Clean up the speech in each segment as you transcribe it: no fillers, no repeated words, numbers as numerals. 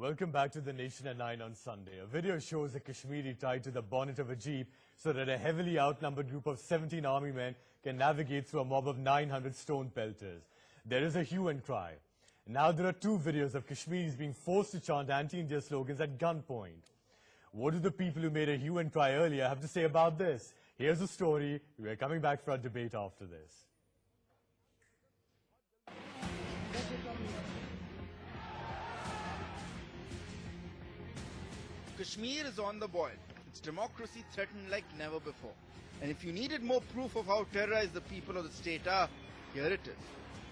Welcome back to The Nation at 9 on Sunday. A video shows a Kashmiri tied to the bonnet of a jeep so that a heavily outnumbered group of 17 army men can navigate through a mob of 900 stone-pelters. There is a hue and cry. Now there are two videos of Kashmiris being forced to chant anti-India slogans at gunpoint. What do the people who made a hue and cry earlier have to say about this? Here's the story. We're coming back for our debate after this. Kashmir is on the boil. Its democracy threatened like never before. And if you needed more proof of how terrorized the people of the state are, here it is.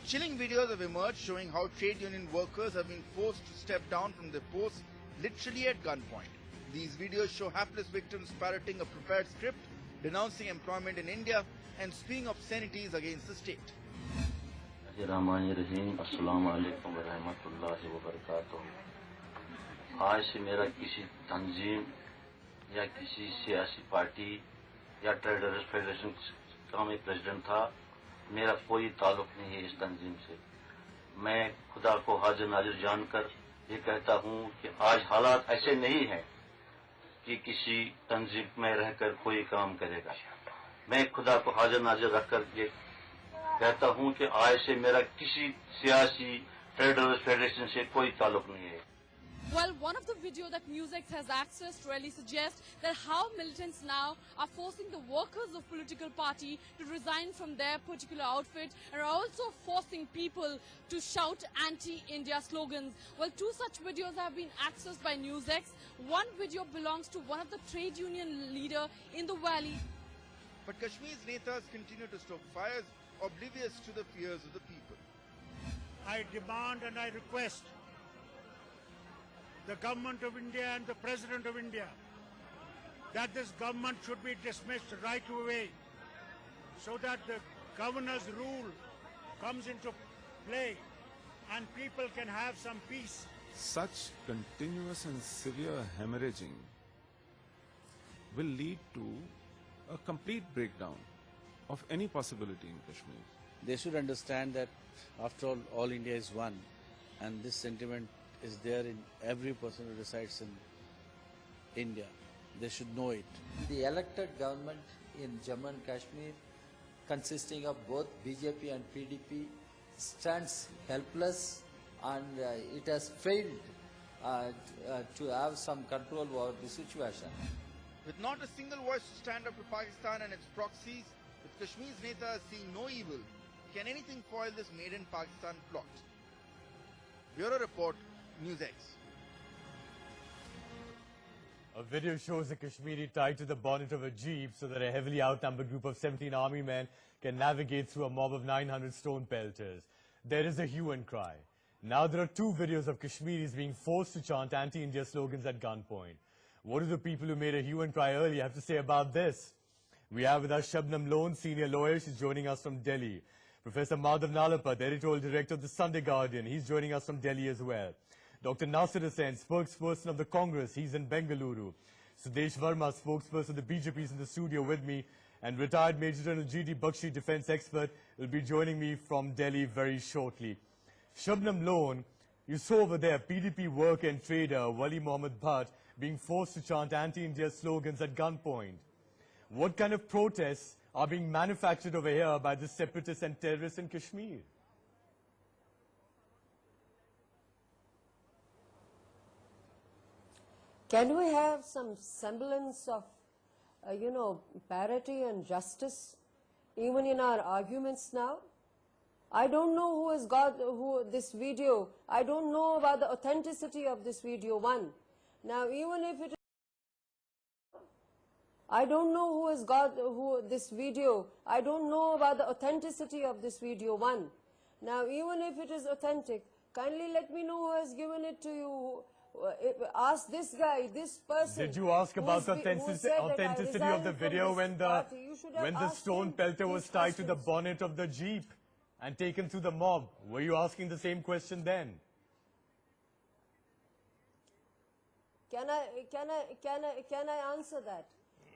Chilling videos have emerged showing how trade union workers have been forced to step down from their posts literally at gunpoint. These videos show hapless victims parroting a prepared script, denouncing employment in India and spewing obscenities against the state. आज से मेरा किसी तंजीम या किसी सियासी party या traders federation का मैं प्रेसिडेंट था, मेरा कोई ताल्लुक नहीं है इस तंजीम से। मैं खुदा को हाजिर नाजिर जानकर ये कहता हूँ कि आज हालात ऐसे नहीं हैं कि किसी तंजीम में रहकर कोई काम करेगा। मैं खुदा को हाजिर नाजिर रखकर ये कहता हूँ कि आज से मेरा किसी सियासी ट्रेडर्स फेडरेशन से कोई ताल्लुक नहीं है। Well, one of the videos that NewsX has accessed really suggests that how militants now are forcing the workers of political party to resign from their particular outfit and are also forcing people to shout anti-India slogans. Well, two such videos have been accessed by NewsX. One video belongs to one of the trade union leader in the valley. But Kashmir's netas continue to stoke fires, oblivious to the fears of the people. I demand and I request the government of India and the President of India that this government should be dismissed right away so that the governor's rule comes into play and people can have some peace. Such continuous and severe hemorrhaging will lead to a complete breakdown of any possibility in Kashmir. They should understand that after all India is one, and this sentiment is there in every person who resides in India. They should know it. The elected government in Jammu and Kashmir, consisting of both BJP and PDP, stands helpless, and it has failed to have some control over the situation. With not a single voice to stand up to Pakistan and its proxies, with Kashmir's netas seeing no evil, can anything foil this made in Pakistan plot? Bureau Report, NewsX. A video shows a Kashmiri tied to the bonnet of a jeep so that a heavily outnumbered group of 17 army men can navigate through a mob of 900 stone-pelters. There is a hue and cry. Now there are two videos of Kashmiris being forced to chant anti-India slogans at gunpoint. What do the people who made a hue and cry earlier have to say about this? We have with us Shabnam Lone, senior lawyer. She's joining us from Delhi. Professor Madhav Nalapa, the editorial director of the Sunday Guardian. He's joining us from Delhi as well. Dr. Nasir Hussain, spokesperson of the Congress. He's in Bengaluru. Sudesh Verma, spokesperson of the BJP, is in the studio with me. And retired Major General G.D. Bakshi, defense expert, will be joining me from Delhi very shortly. Shabnam Lone, you saw over there PDP worker and trader Wali Mohammed Bhatt being forced to chant anti-India slogans at gunpoint. What kind of protests are being manufactured over here by the separatists and terrorists in Kashmir? Can we have some semblance of, parity and justice even in our arguments now? I don't know who has got this video. I don't know about the authenticity of this video, one. Now, even if it is, I don't know who has got this video. I don't know about the authenticity of this video, one. Now, even if it is authentic, kindly let me know who has given it to you. Ask this guy, this person. Did you ask about the authenticity of the video when the stone pelter was tied to the bonnet of the jeep and taken through the mob? Were you asking the same question then? Can I answer that?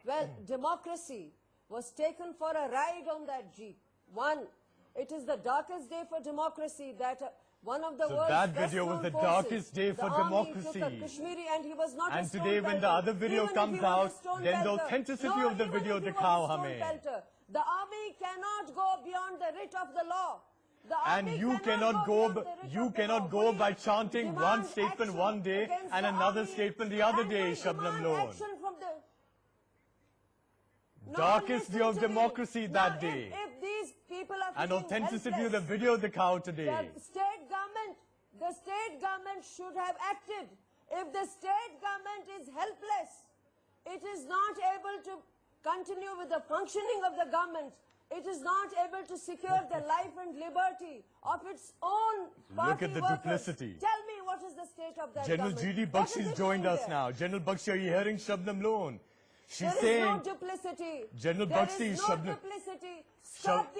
Well, democracy was taken for a ride on that jeep. One, it is the darkest day for democracy that one of the So world's that best video was known the forces. darkest day for the army democracy. Took a Kashmiri and he was not And a today when the stone-pelter. other video Even if comes he was a out, then the stone-pelter. authenticity No, of the even video if he dikhao was a hame. stone-pelter. The army cannot go beyond the writ of the law. The And army you cannot go, beyond the writ you of the cannot law. go We by chanting demand one statement action one day against and the another army, statement the other and day, we Shabnam demand Loan. action from the Darkest day listen of to me. democracy Now, that day. If these people are And feeling authenticity of the helpless, video dikhao today. the state government should have acted. If the state government is helpless, it is not able to continue with the functioning of the government. It is not able to secure the life and liberty of its own party Look at the workers. duplicity. Tell me what is the state of that General government? G.D. What is Bakshi's it joined doing us there? now. General Bakshi, are you hearing Shabnam Loan? She's There is saying, no duplicity. General There Bakshi, is no Shabnam- duplicity. Stop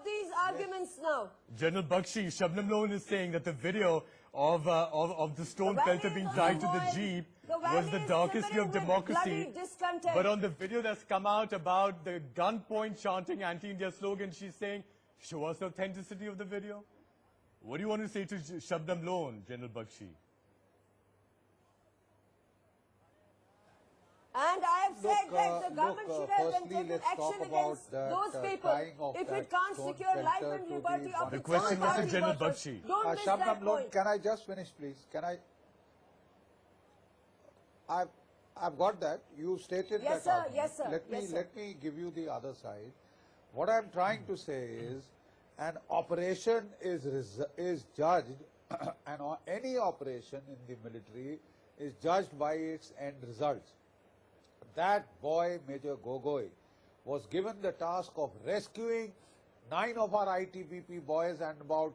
these arguments now. General Bakshi, Shabnam Loan is saying that the video of the stone pelter being tied to the jeep was the darkest day of democracy. But on the video that's come out about the gunpoint chanting anti-India slogan, she's saying, show us the authenticity of the video. What do you want to say to Shabnam Loan, General Bakshi? And I have said that the government should have then firstly, taken let's action talk against about those that, people. tying of If that it can't stone secure life pelter and to liberty the of The its question own was to party General workers, Bakshi. don't miss Shabnam that Loan, point. can I just finish, please? I've got that. You stated Yes, that sir. argument. Yes, sir. Yes, sir. Let me give you the other side. What I'm trying to say is, an operation is judged, and any operation in the military is judged by its end results. That boy, Major Gogoi, was given the task of rescuing 9 of our ITBP boys and about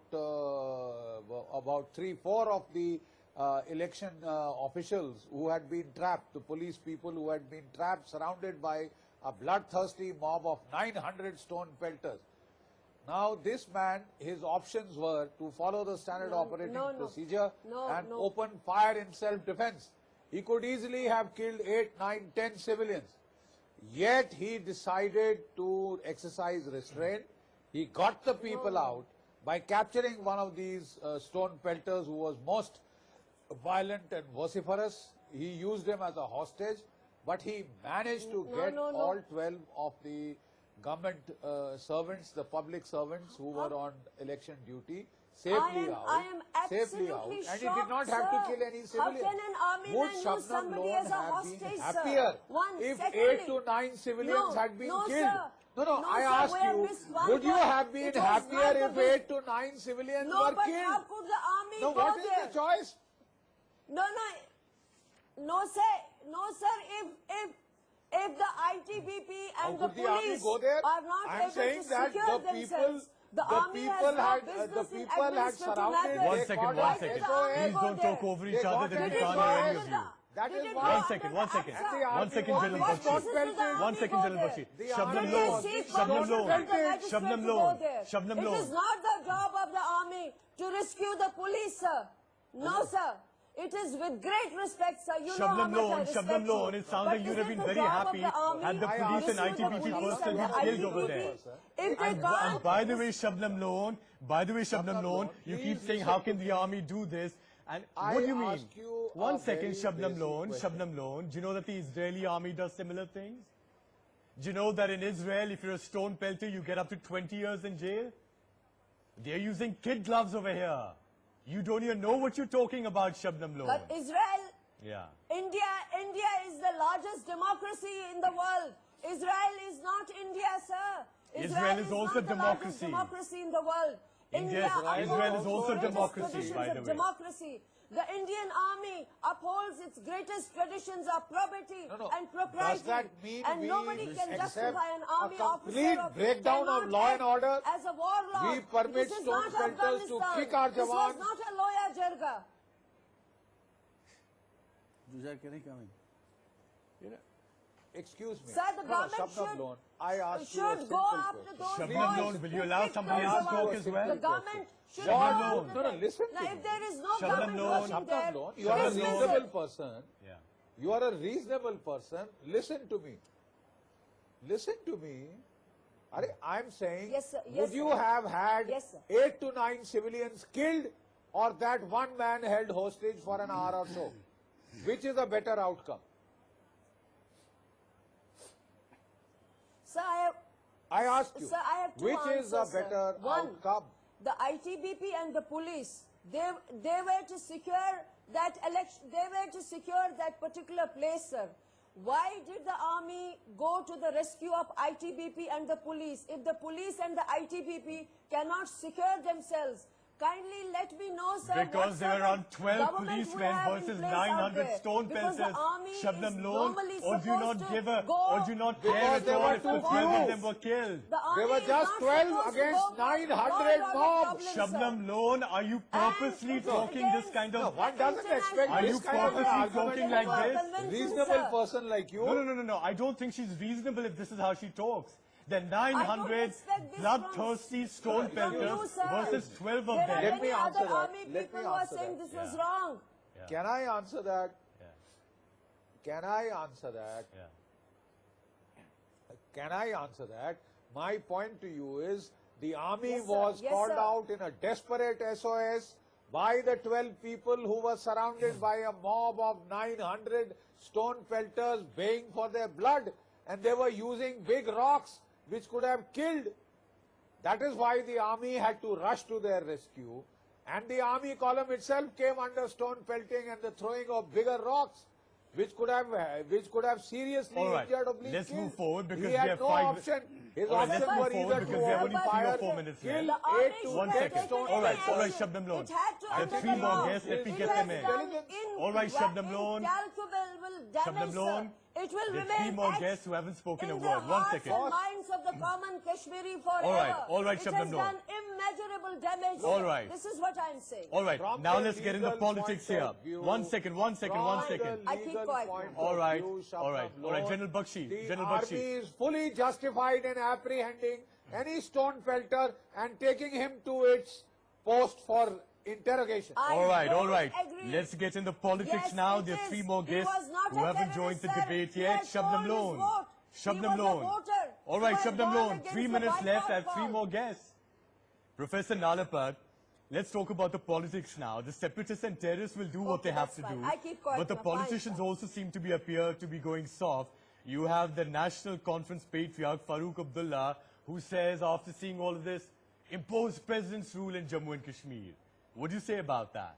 3-4 of the election officials who had been trapped, the police people who had been trapped, surrounded by a bloodthirsty mob of 900 stone pelters. Now this man, his options were to follow the standard operating procedure and open fire in self-defense. He could easily have killed 8, 9, 10 civilians. Yet he decided to exercise restraint. He got the people out by capturing one of these stone pelters who was most violent and vociferous. He used him as a hostage, but he managed to get all 12 of the government servants, the public servants who were on election duty, safely out. I am absolutely and shocked, he did not have to kill any civilians. How can an army Would man use Shabnam somebody Loan as a have hostage, been sir? happier if Secondly, 8 to 9 civilians had been killed? Sir. No, I sir, asked we have you, missed one would you point. have been It was happier not if the 8 to 9 civilians No, were but killed? how could the army No, go what there? is the choice? No, sir. If the ITBP and the How could the army police go there? are not I'm able saying to that secure the themselves, the army has people no had business in surrounded. administrative matters. One second. Why did the army Please go don't there? talk over They each other, got then we it. can't Go hear ahead. any of you. That is Did it why. go One second, one second. under the One second, On General what Bakshi. basis did the army One second, go General there? Bakshi. The Shabnam army Loan. was- Seek Shabnam permission Loan. from the magistrate Shabnam to go Loan. there. Shabnam It Loan. is not the job of the army to rescue the police, sir. No, sir. It is with great respect, sir. You know how Shabnam much I Loan, respect Shabnam you. Loan, it sounds But like you would is have it been the very job of happy the army had the to police and rescue the ITBP police personnel and been the killed over ITBP? there. If they And can't, by the way, Shabnam Loan, you keep please saying, listen how to can the me. army do this? And I what do you mean? ask you One a second, very Shabnam basic question. Loan, do you know that the Israeli army does similar things? Do you know that in Israel, if you're a stone pelter, you get up to 20 years in jail? They're using kid gloves over here. You don't even know what you're talking about, Shabnam Loan. but Israel, Yeah. India is the largest democracy in the world. Israel is not India, sir. Israel is also not the largest democracy. democracy in the world. Israel is also upholds democracy, traditions by the of way. democracy. The Indian army upholds its greatest traditions of probity and propriety. Does that mean and we nobody can accept justify an a army complete officer breakdown of cannot law and act order? as a warlord. We permit This is stone not pelters to Afghanistan. kick our This was jawans. not a loya jirga. Jujar, can I come in? Excuse me. Sir, the government Shabnam Loan, I asked you a should simple go after question. those Shabnam boys Loan, will you who allow kicked somebody those else to talk boys. as well? The government should Shabnam go Loan. after them. Listen to Now, me. if there is no Shabnam government Loan. working there, Shabnam Loan, you are a it is reasonable person. Yeah. You are a reasonable person. Listen to me. Listen to me. I'm saying, Yes, sir. Yes, would you sir. have had Yes, sir. 8 to 9 civilians killed, or that one man held hostage for an hour or so? Which is a better outcome? Sir, I ask you, sir, I have two which is a answers, sir. better One, outcome? the ITBP and the police, they were to secure that election, they were to secure that particular place, sir. Why did the army go to the rescue of ITBP and the police? If the police and the ITBP cannot secure themselves, kindly let me know, sir. Because there were around 12 policemen versus 900 stone pelters. Shabnam Lone, or do you not give a, or do you not care at all if the 12 of them were killed? There were just 12 against 900 mobs. Shabnam Lone, are you purposely talking this kind of... No, one doesn't expect Are this you kind of purposely argument talking from like a this? reasonable person like you. No. I don't think she's reasonable if this is how she talks. The 900 bloodthirsty stone pelters versus 12 of them. Let me answer that. Army people who are saying this was wrong. Can I answer that? Yeah. Can I answer that? Yeah. Can I answer that? My point to you is the army Yes, sir. was Yes, called sir. out in a desperate SOS by the 12 people who were surrounded by a mob of 900 stone pelters baying for their blood, and they were using big rocks which could have killed. That is why the army had to rush to their rescue, and the army column itself came under stone pelting and the throwing of bigger rocks, which could have seriously injured or Let's killed. move forward because He we had have no 5 option. His All right, let's option move were forward either because to we have only 3 or fire, 4 minutes kill left. 8 to 1 10 second. stone All right, pelters. Shabnam Lone. It had to There are under 3 the more law. guests. Let me It get has them in. done All right, Shabnam Lone. Incalculable damage, Shabnam Lone. sir. It will There are remain 3 more etched guests who haven't spoken a in the word. 1 hearts second. and minds of the common Kashmiri forever. All right, It Shabnam has Lone. done immeasurable damage. All sir. right. This is what I'm saying. All right, From now the let's get into legal politics point here. of view, 1 second. from the I keep legal quiet point now. All of right, view, all right, Shabnam all right, Lone, General Bakshi, the General army Bakshi. is fully justified in apprehending any stone pelter and taking him to its post for interrogation. All right. Agree. Let's get into politics Yes, now. it There are is. 3 more He guests was not who a haven't joined the terrorist, sir. debate He yet. had Shabnam sold his Lone. vote. Shabnam He was a Lone. voter. All right, He had Shabnam gone Lone. against 3 the minutes left. I have boycott 3 call. more guests. Professor Nalapad, let's talk about the politics now. The separatists and terrorists will do what Okay, they have that's to fine. do. I keep quiet But the now. Fine, politicians sir. also seem to appear to be going soft. You have the National Conference patriarch Farooq Abdullah, who says after seeing all of this, impose president's rule in Jammu and Kashmir. What do you say about that?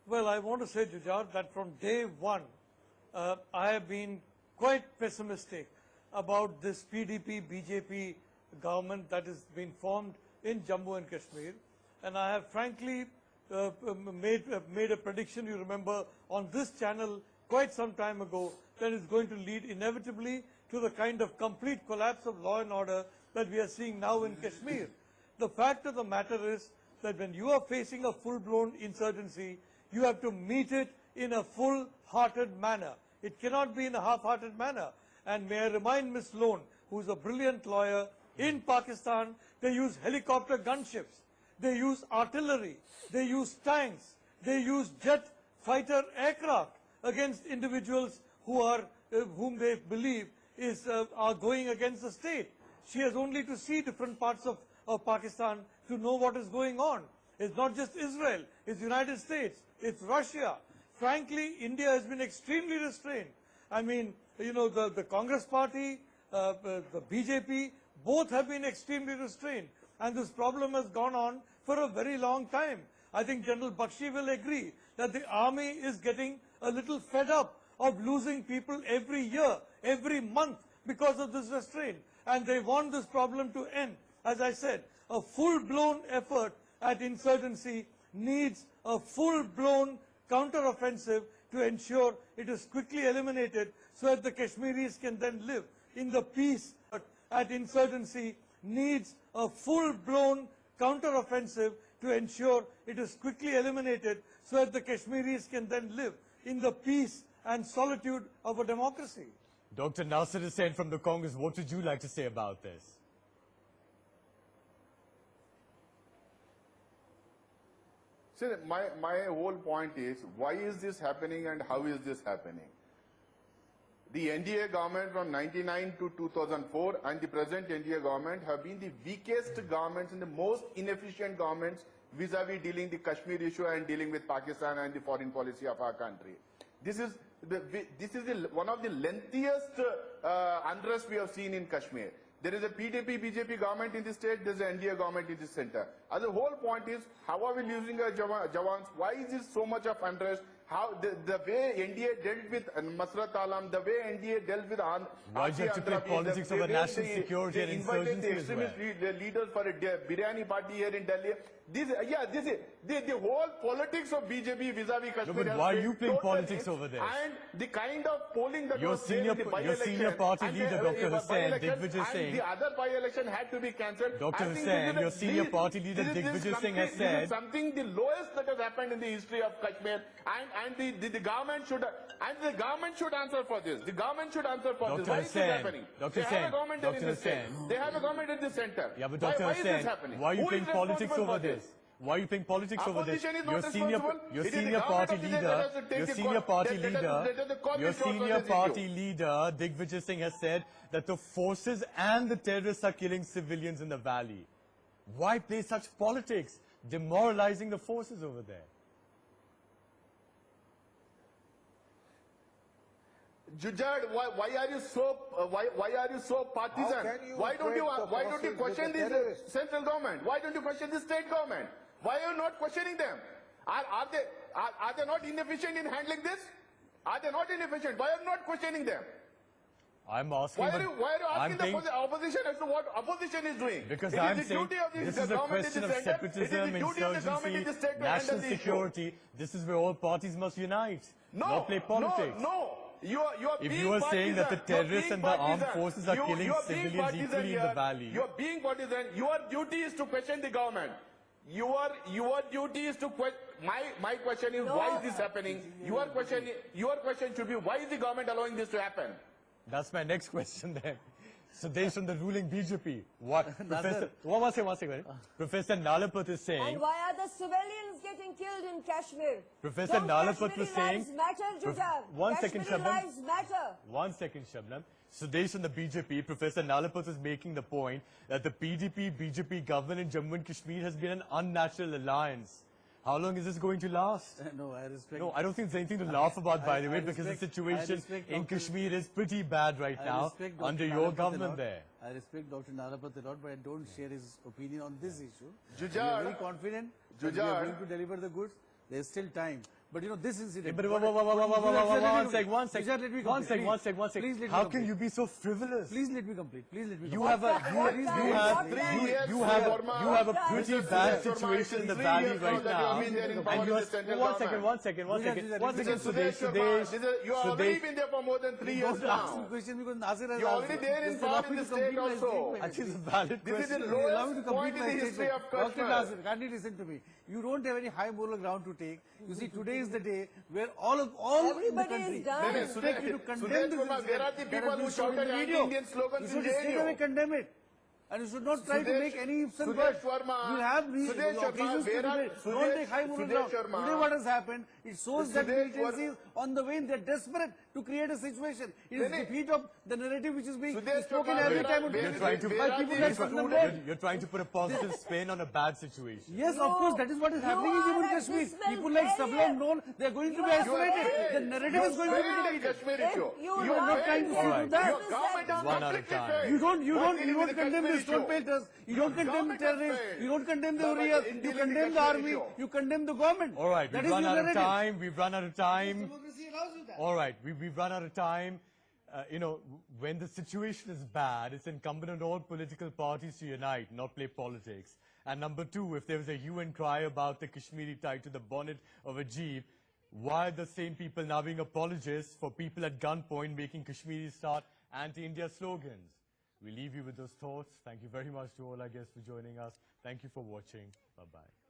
Well, I want to say, Jujar, that from day one, I have been quite pessimistic about this PDP-BJP government that has been formed in Jammu and Kashmir. And I have frankly made a prediction, you remember, on this channel quite some time ago, that is going to lead inevitably to the kind of complete collapse of law and order that we are seeing now in Kashmir. The fact of the matter is that when you are facing a full-blown insurgency, you have to meet it in a full-hearted manner. It cannot be in a half-hearted manner. And may I remind Ms. Lone, who is a brilliant lawyer, in Pakistan, they use helicopter gunships, they use artillery, they use tanks, they use jet fighter aircraft against individuals who are, whom they believe are going against the state. She has only to see different parts of Pakistan to know what is going on. It's not just Israel, it's the United States, it's Russia. Frankly, India has been extremely restrained. I mean, you know, the Congress party, the BJP, both have been extremely restrained. And this problem has gone on for a very long time. I think General Bakshi will agree that the army is getting a little fed up of losing people every year, every month because of this restraint. And they want this problem to end. As I said, a full-blown effort at insurgency needs a full-blown counter-offensive to ensure it is quickly eliminated so that the Kashmiris can then live in the peace. At insurgency needs a full-blown counter-offensive to ensure it is quickly eliminated so that the Kashmiris can then live in the peace and solitude of a democracy. Dr. Nasir Hussain from the Congress, what would you like to say about this? See, my whole point is, why is this happening and how is this happening? The NDA government from 1999 to 2004 and the present NDA government have been the weakest governments and the most inefficient governments vis-a-vis dealing the Kashmir issue and dealing with Pakistan and the foreign policy of our country. This is one of the lengthiest unrest we have seen in Kashmir. There is a PDP, BJP government in the state, there is an NDA government in the center. And the whole point is, how are we losing our Jawans? Why is there so much of unrest? How the way NDA dealt with Masrat Alam, the way NDA dealt with why do you have to play politics over national security and insurgency as well? The leaders for a biryani party here in Delhi. The whole politics of BJP vis-a-vis Kashmir. No, but why are you playing politics over there? And the kind of polling that your was there in the by-election. Your senior party leader, Dr. Hussain, Digvijay Singh. The other by-election had to be cancelled. Dr. Hussain, your senior party leader, Digvijay Singh has said. This is something the lowest that has happened in the history of Kashmir. And the government should answer for this. The government should answer for this. Why is this happening? Dr. They have a government in the state. They have a government in the center. Yeah, but Dr. Hussain, why are you playing politics over this? Why are you playing politics over this? Your senior party leader, Digvijay Singh has said that the forces and the terrorists are killing civilians in the valley. Why play such politics, demoralizing the forces over there? Jujad, why are you so partisan? Why don't you question the central government? Why don't you question the state government? Why are you not questioning them? Are they not inefficient in handling this? Are they not inefficient? Why are you not questioning them? I'm asking. Why are you asking the opposition as to what opposition is doing? Because I'm saying this is a question of separatism, insurgency, national security. This is where all parties must unite, not play politics. No. If you are saying that the terrorists and the armed forces are killing civilians equally in the valley. You are being partisan. Your duty is to question the government. Your duty is to question. My question is, why is this happening? Your question should be, why is the government allowing this to happen? That's my next question then. So based on the ruling BJP, what Professor? One second. Professor Nalapat is saying. And why are the civilians getting killed in Kashmir? Professor Nalapat was saying. One second, lives matter. 1 second, Shabnam. So based on the BJP, Professor Nalapat is making the point that the PDP-BJP government in Jammu and Kashmir has been an unnatural alliance. How long is this going to last? No, I respect. No, I don't think there's anything to laugh about, by the way, because the situation in Kashmir is pretty bad right now under your government there. I respect Dr. Nalapat a lot, but I don't share his opinion on this issue. Jujad, we are very confident that we are going to deliver the goods. There's still time. But you know, this incident. But one second. How can you be so frivolous? Please let me complete. You have a pretty bad situation in the valley right now. And you are one second. Sudesh. You have already been there for more than 3 years now. You're already there in power in the state also. That is a valid question. This is the lowest point in the history of Kashmir. Kindly listen to me. You don't have any high moral ground to take. You see, today is the day where all everybody the country, is done. they expect you to condemn this incident. Where are the people who shouted anti-Indian slogans in JNU? You should straight away condemn it. And you should not try to make any ifs and buts. You have these occasions to debate. Don't take high moral ground. Today what has happened, it shows that militancy is on the way and they're desperate to create a situation. It is defeat of the narrative which is being spoken every time on TV. You're trying to put a positive spin on a bad situation. Yes, of course, that is what is happening in Jammu and Kashmir. People like Sablam Known, they are going to be isolated. The narrative is going to be defeated. You are not trying to do that. One at a time. You don't condemn the stone-pelters, you don't condemn the terrorists, you don't condemn the Urias, you condemn the army, you condemn the government. All right, we've run out of time. All right, we've run out of time. You know, when the situation is bad, it's incumbent on all political parties to unite, not play politics. And number two, if there was a hue and cry about the Kashmiri tied to the bonnet of a jeep, why are the same people now being apologists for people at gunpoint making Kashmiri start anti-India slogans? We leave you with those thoughts. Thank you very much to all our guests for joining us. Thank you for watching. Bye-bye.